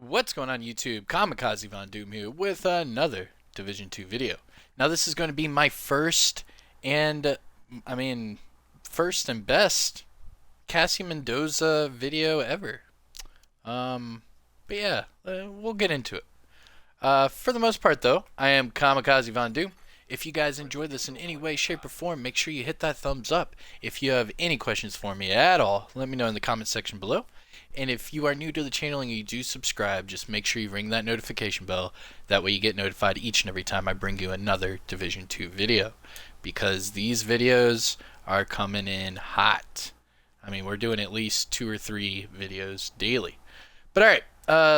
What's going on YouTube? Kamikazevondoom here with another Division 2 video. Now this is going to be my first and, I mean, first and best Cassie Mendoza video ever. But yeah, we'll get into it. For the most part though, I am Kamikazevondoom. If you guys enjoyed this in any way, shape, or form, make sure you hit that thumbs up. If you have any questions for me at all, let me know in the comment section below. And if you are new to the channel and you do subscribe, just make sure you ring that notification bell. That way you get notified each and every time I bring you another Division 2 video. Because these videos are coming in hot. I mean, we're doing at least 2 or 3 videos daily. But alright,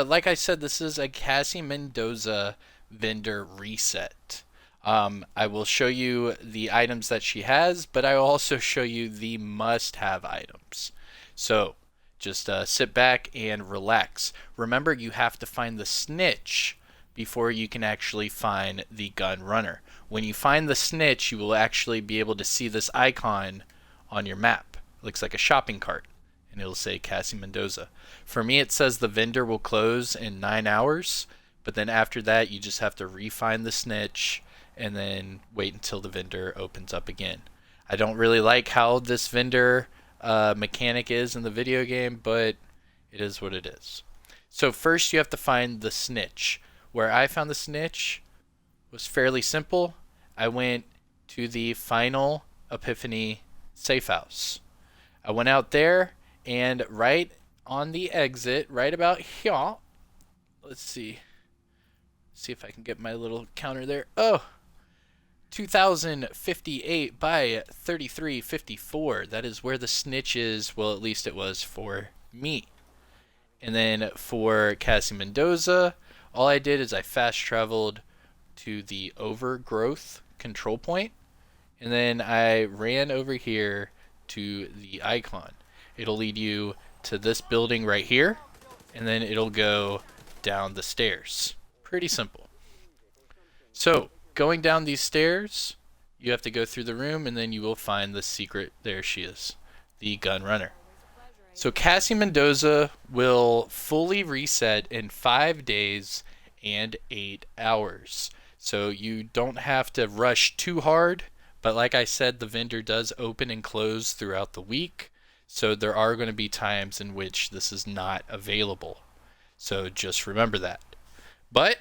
like I said, this is a Cassie Mendoza vendor reset. I will show you the items that she has, but I will also show you the must-have items. So, just sit back and relax. Remember, you have to find the snitch before you can actually find the gun runner. When you find the snitch, you will actually be able to see this icon on your map. It looks like a shopping cart, and it'll say Cassie Mendoza. For me, it says the vendor will close in 9 hours, but then after that, you just have to re-find the snitch and then wait until the vendor opens up again. I don't really like how this vendor mechanic is in the video game, but it is what it is. So first you have to find the snitch. Where I found the snitch was fairly simple. I went to the final Epiphany safe house. I went out there, and right on the exit, right about here, let's see if I can get my little counter there. Oh, 2058 by 3354. That is where the snitch is. Well, at least it was for me. And then for Cassie Mendoza, all I did is I fast traveled to the overgrowth control point, and then I ran over here to the icon. It'll lead you to this building right here, and then it'll go down the stairs. Pretty simple. So going down these stairs, you have to go through the room, and then you will find the secret. There she is, the gun runner. So Cassie Mendoza will fully reset in 5 days and 8 hours. So you don't have to rush too hard, but like I said, the vendor does open and close throughout the week. So there are going to be times in which this is not available. So just remember that. But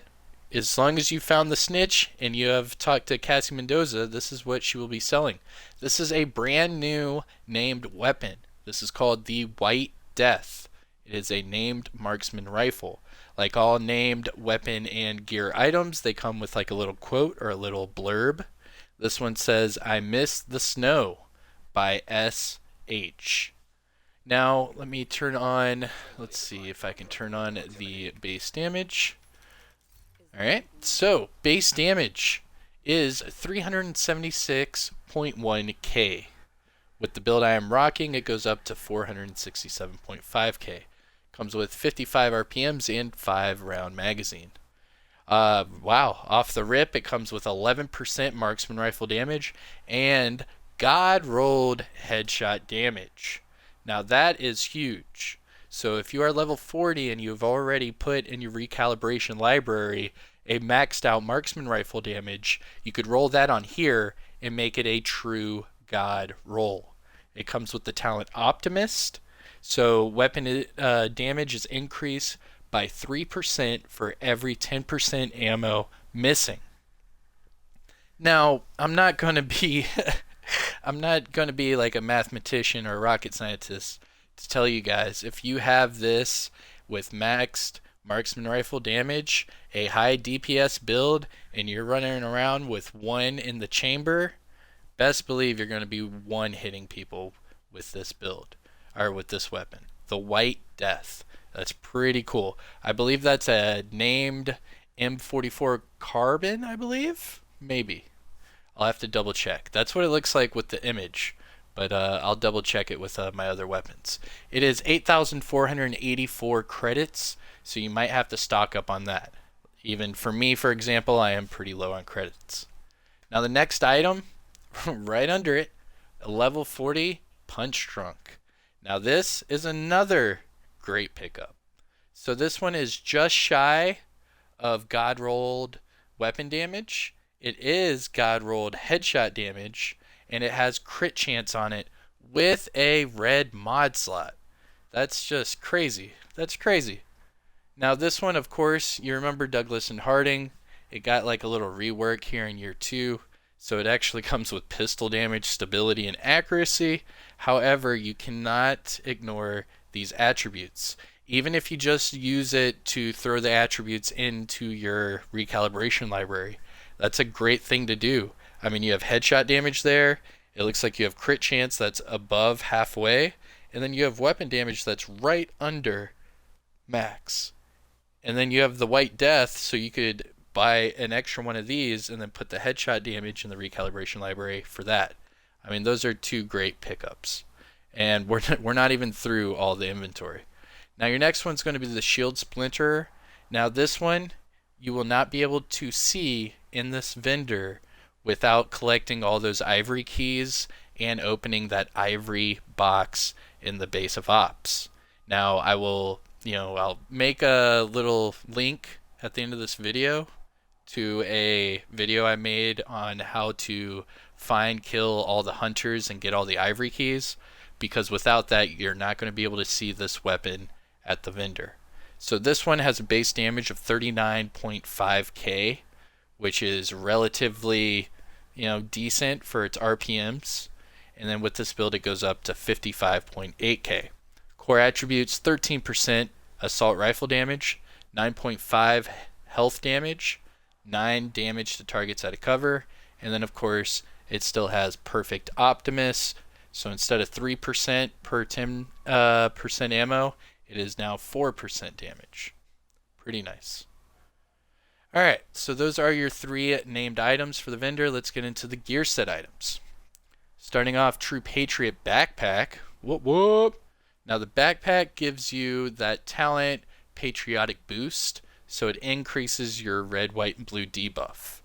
as long as you found the snitch and you have talked to Cassie Mendoza, this is what she will be selling. This is a brand new named weapon. This is called the White Death. It is a named marksman rifle. Like all named weapon and gear items, they come with like a little quote or a little blurb. This one says, "I miss the snow" by S.H. Now, let me turn on, let's see if I can turn on the base damage. Alright, so base damage is 376.1k. With the build I am rocking, it goes up to 467.5k. Comes with 55 RPMs and 5 round magazine. Wow, off the rip, it comes with 11% marksman rifle damage and God rolled headshot damage. Now that is huge. So if you are level 40 and you've already put in your recalibration library a maxed out marksman rifle damage, you could roll that on here and make it a true god roll. It comes with the talent Optimist, so weapon damage is increased by 3% for every 10% ammo missing. Now, I'm not going to be like a mathematician or a rocket scientist to tell you guys, if you have this with maxed marksman rifle damage, a high DPS build, and you're running around with 1 in the chamber, best believe you're going to be one hitting people with this build, or with this weapon. The White Death. That's pretty cool. I believe that's a named M44 carbon, I believe? Maybe. I'll have to double check. That's what it looks like with the image, but I'll double check it with my other weapons. It is 8,484 credits, so you might have to stock up on that. Even for me, for example, I am pretty low on credits. Now the next item, right under it, a level 40 Punchdrunk. Now this is another great pickup. So this one is just shy of God rolled weapon damage. It is God rolled headshot damage, and it has crit chance on it with a red mod slot. That's just crazy. That's crazy. Now this one, of course, you remember Douglas and Harding. It got like a little rework here in year 2. So it actually comes with pistol damage, stability, and accuracy. However, you cannot ignore these attributes. Even if you just use it to throw the attributes into your recalibration library, that's a great thing to do. I mean, you have headshot damage there. It looks like you have crit chance that's above halfway. And then you have weapon damage that's right under max. And then you have the white death, so you could buy an extra one of these and then put the headshot damage in the recalibration library for that. I mean, those are 2 great pickups. And we're not even through all the inventory. Now your next one's going to be the shield splinter. Now this one you will not be able to see in this vendor without collecting all those ivory keys and opening that ivory box in the base of ops. Now I'll make a little link at the end of this video to a video I made on how to find, kill all the hunters and get all the ivory keys, because without that you're not going to be able to see this weapon at the vendor. So this one has a base damage of 39.5k, which is relatively, decent for its RPMs. And then with this build it goes up to 55.8k. Core attributes: 13% assault rifle damage, 9.5 health damage, 9 damage to targets out of cover, and then of course it still has perfect Optimus. So instead of 3% per 10% ammo, it is now 4% damage. Pretty nice. Alright, so those are your 3 named items for the vendor. Let's get into the gear set items. Starting off, True Patriot Backpack. Whoop whoop! Now the backpack gives you that talent patriotic boost, so it increases your red, white, and blue debuff.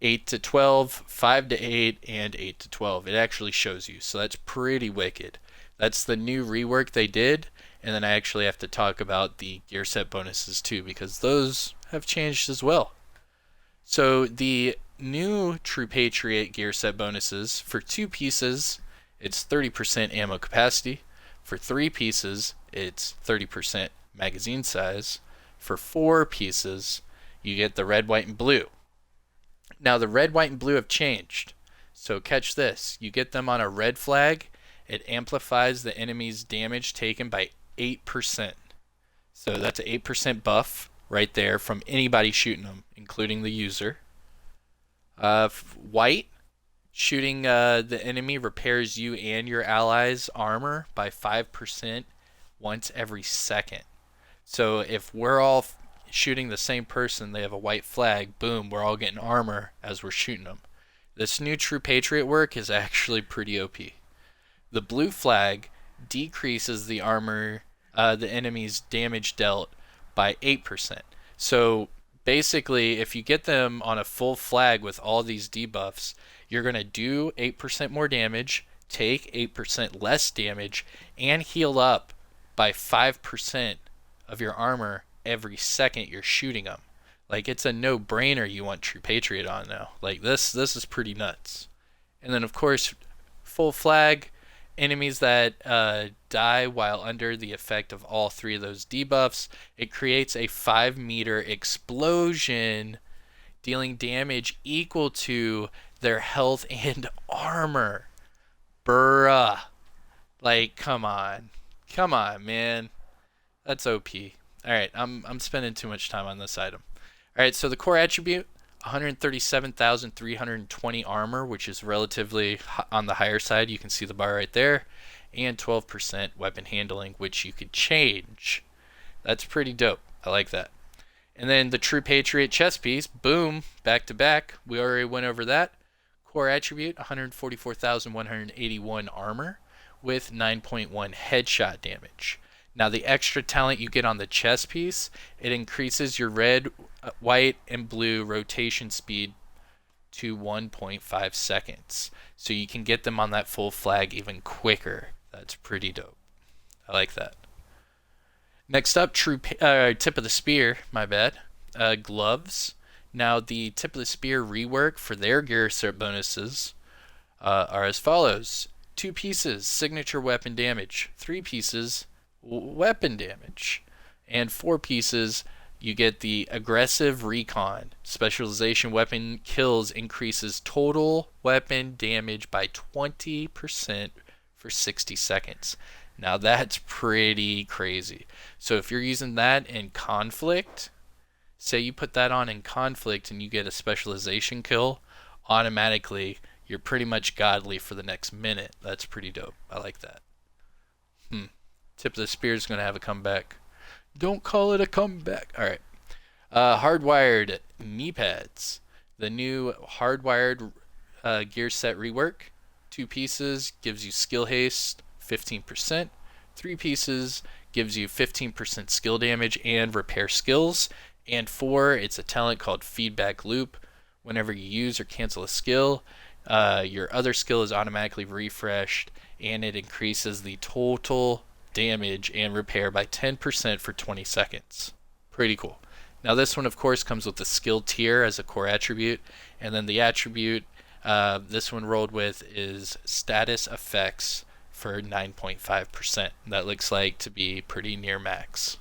8 to 12, 5 to 8, and 8 to 12. It actually shows you, so that's pretty wicked. That's the new rework they did, and then I actually have to talk about the gear set bonuses too, because those have changed as well. So the new True Patriot gear set bonuses: for 2 pieces, it's 30% ammo capacity. For 3 pieces, it's 30% magazine size. For 4 pieces, you get the red, white, and blue. Now the red, white, and blue have changed. So catch this. You get them on a red flag. It amplifies the enemy's damage taken by 8%. So that's an 8% buff right there from anybody shooting them, including the user. White, shooting the enemy repairs you and your allies' armor by 5% once every second. So if we're all shooting the same person, they have a white flag, boom, we're all getting armor as we're shooting them. This new True Patriot work is actually pretty OP. The blue flag decreases the armor, the enemy's damage dealt by 8%. So basically, if you get them on a full flag with all these debuffs, you're going to do 8% more damage, take 8% less damage, and heal up by 5% of your armor every second you're shooting them. Like, it's a no-brainer you want True Patriot on now. Like, this is pretty nuts. And then, of course, full flag, enemies that die while under the effect of all 3 of those debuffs, it creates a 5-meter explosion, dealing damage equal to their health and armor. Bruh. Like, come on. Come on, man. That's OP. Alright, I'm spending too much time on this item. Alright, so the core attribute: 137,320 armor, which is relatively on the higher side. You can see the bar right there. And 12% weapon handling, which you could change. That's pretty dope. I like that. And then the True Patriot chest piece, boom, back to back. We already went over that. Core attribute: 144,181 armor with 9.1 headshot damage. Now the extra talent you get on the chest piece, it increases your red, white, and blue rotation speed to 1.5 seconds. So you can get them on that full flag even quicker. That's pretty dope. I like that. Next up, tip of the spear. My bad. Gloves. Now the tip of the spear rework for their gear cert bonuses are as follows: 2 pieces, signature weapon damage; 3 pieces, weapon damage; and 4 pieces, you get the aggressive recon. Specialization weapon kills increases total weapon damage by 20% for 60 seconds. Now that's pretty crazy. So if you're using that in conflict, say you put that on in conflict and you get a specialization kill, automatically you're pretty much godly for the next minute. That's pretty dope. I like that. Tip of the spear is going to have a comeback. Don't call it a comeback. All right. Hardwired knee pads. The new hardwired gear set rework. 2 pieces gives you skill haste, 15%. 3 pieces gives you 15% skill damage and repair skills. And 4, it's a talent called feedback loop. Whenever you use or cancel a skill, your other skill is automatically refreshed, and it increases the total damage and repair by 10% for 20 seconds. Pretty cool. Now this one, of course, comes with the skill tier as a core attribute, and then the attribute this one rolled with is status effects for 9.5%. That looks like to be pretty near max.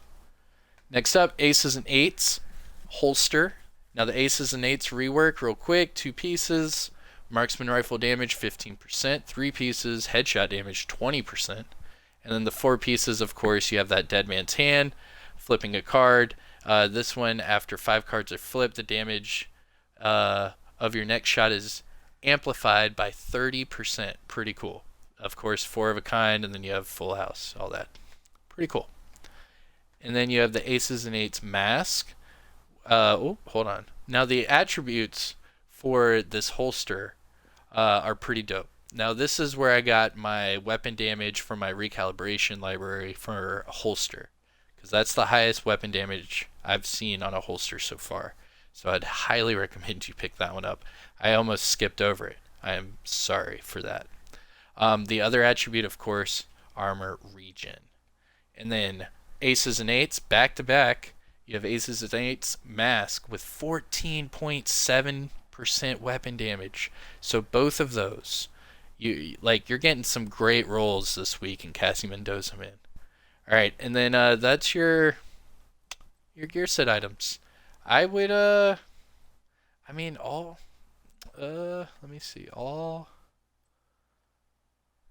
Next up, aces and eights, holster. Now the aces and eights rework real quick. 2 pieces, marksman rifle damage 15%. 3 pieces, headshot damage 20%. And then the 4 pieces, of course, you have that dead man's hand, flipping a card. This one, after 5 cards are flipped, the damage of your next shot is amplified by 30%. Pretty cool. Of course, 4 of a kind, and then you have full house, all that. Pretty cool. And then you have the aces and eights mask. Hold on. Now the attributes for this holster are pretty dope. Now this is where I got my weapon damage for my recalibration library for a holster, because that's the highest weapon damage I've seen on a holster so far. So I'd highly recommend you pick that one up. I almost skipped over it. I am sorry for that. The other attribute, of course, armor regen. And then aces and eights back to back. You have aces and eights mask with 14.7% weapon damage. So both of those, you're getting some great rolls this week in Cassie Mendoza, man. All right, and then that's your gear set items. I would let me see, all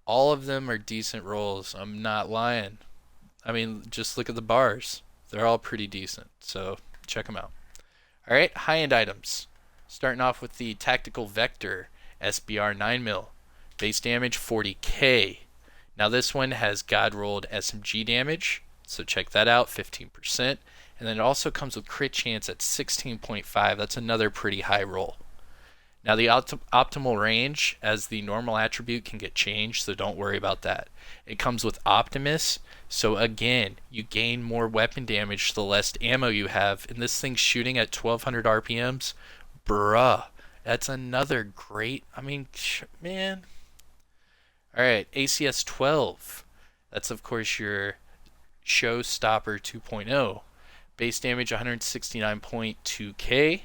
of them are decent rolls. I'm not lying. I mean, just look at the bars. They're all pretty decent, so check them out. All right, high-end items. Starting off with the Tactical Vector SBR 9mm. Base damage 40k. Now this one has God-rolled SMG damage, so check that out, 15%. And then it also comes with crit chance at 16.5. That's another pretty high roll. Now the optimal range as the normal attribute can get changed, so don't worry about that. It comes with Optimus, so again, you gain more weapon damage the less ammo you have, and this thing's shooting at 1200 RPMs. Bruh, that's another great, man. Alright, ACS 12. That's of course your Showstopper 2.0. Base damage 169.2k.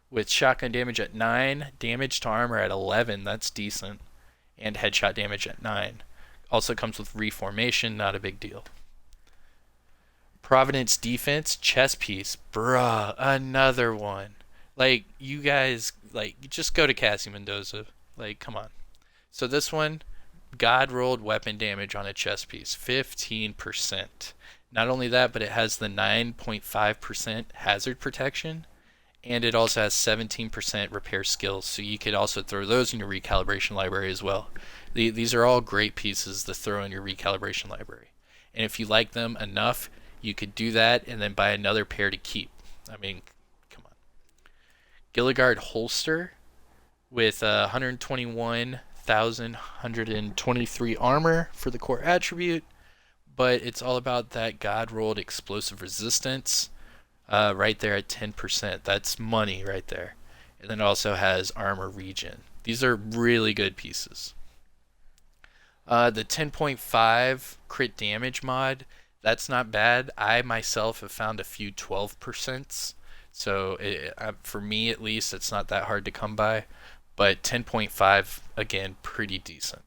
With shotgun damage at 9, damage to armor at 11, that's decent, and headshot damage at 9. Also comes with reformation, not a big deal. Providence Defense chest piece, bruh, another one. You guys, just go to Cassie Mendoza. Come on. So this one, God rolled weapon damage on a chest piece, 15%. Not only that, but it has the 9.5% hazard protection, and it also has 17% repair skills, so you could also throw those in your recalibration library as well. These are all great pieces to throw in your recalibration library. And if you like them enough, you could do that and then buy another pair to keep. Come on. Gilligard holster with 121,123 armor for the core attribute, but it's all about that God-rolled explosive resistance. Right there at 10%. That's money right there. And then it also has armor regen. These are really good pieces. The 10.5 crit damage mod, That's not bad. I myself have found a few 12%. So for me at least, it's not that hard to come by. But 10.5, again, pretty decent.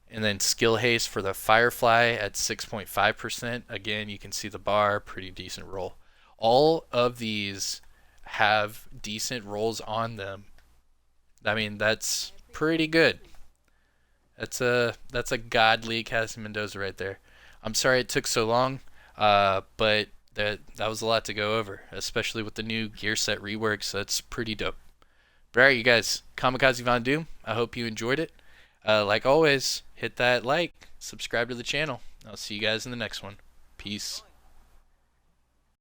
And then skill haste for the Firefly at 6.5%. Again, you can see the bar, pretty decent roll. All of these have decent rolls on them. I mean, that's pretty good. That's a godly Cassie Mendoza right there. I'm sorry it took so long, but that was a lot to go over, especially with the new gear set reworks. That's pretty dope. But alright, you guys, Kamikazevondoom, I hope you enjoyed it. Like always, hit that like, subscribe to the channel. I'll see you guys in the next one. Peace.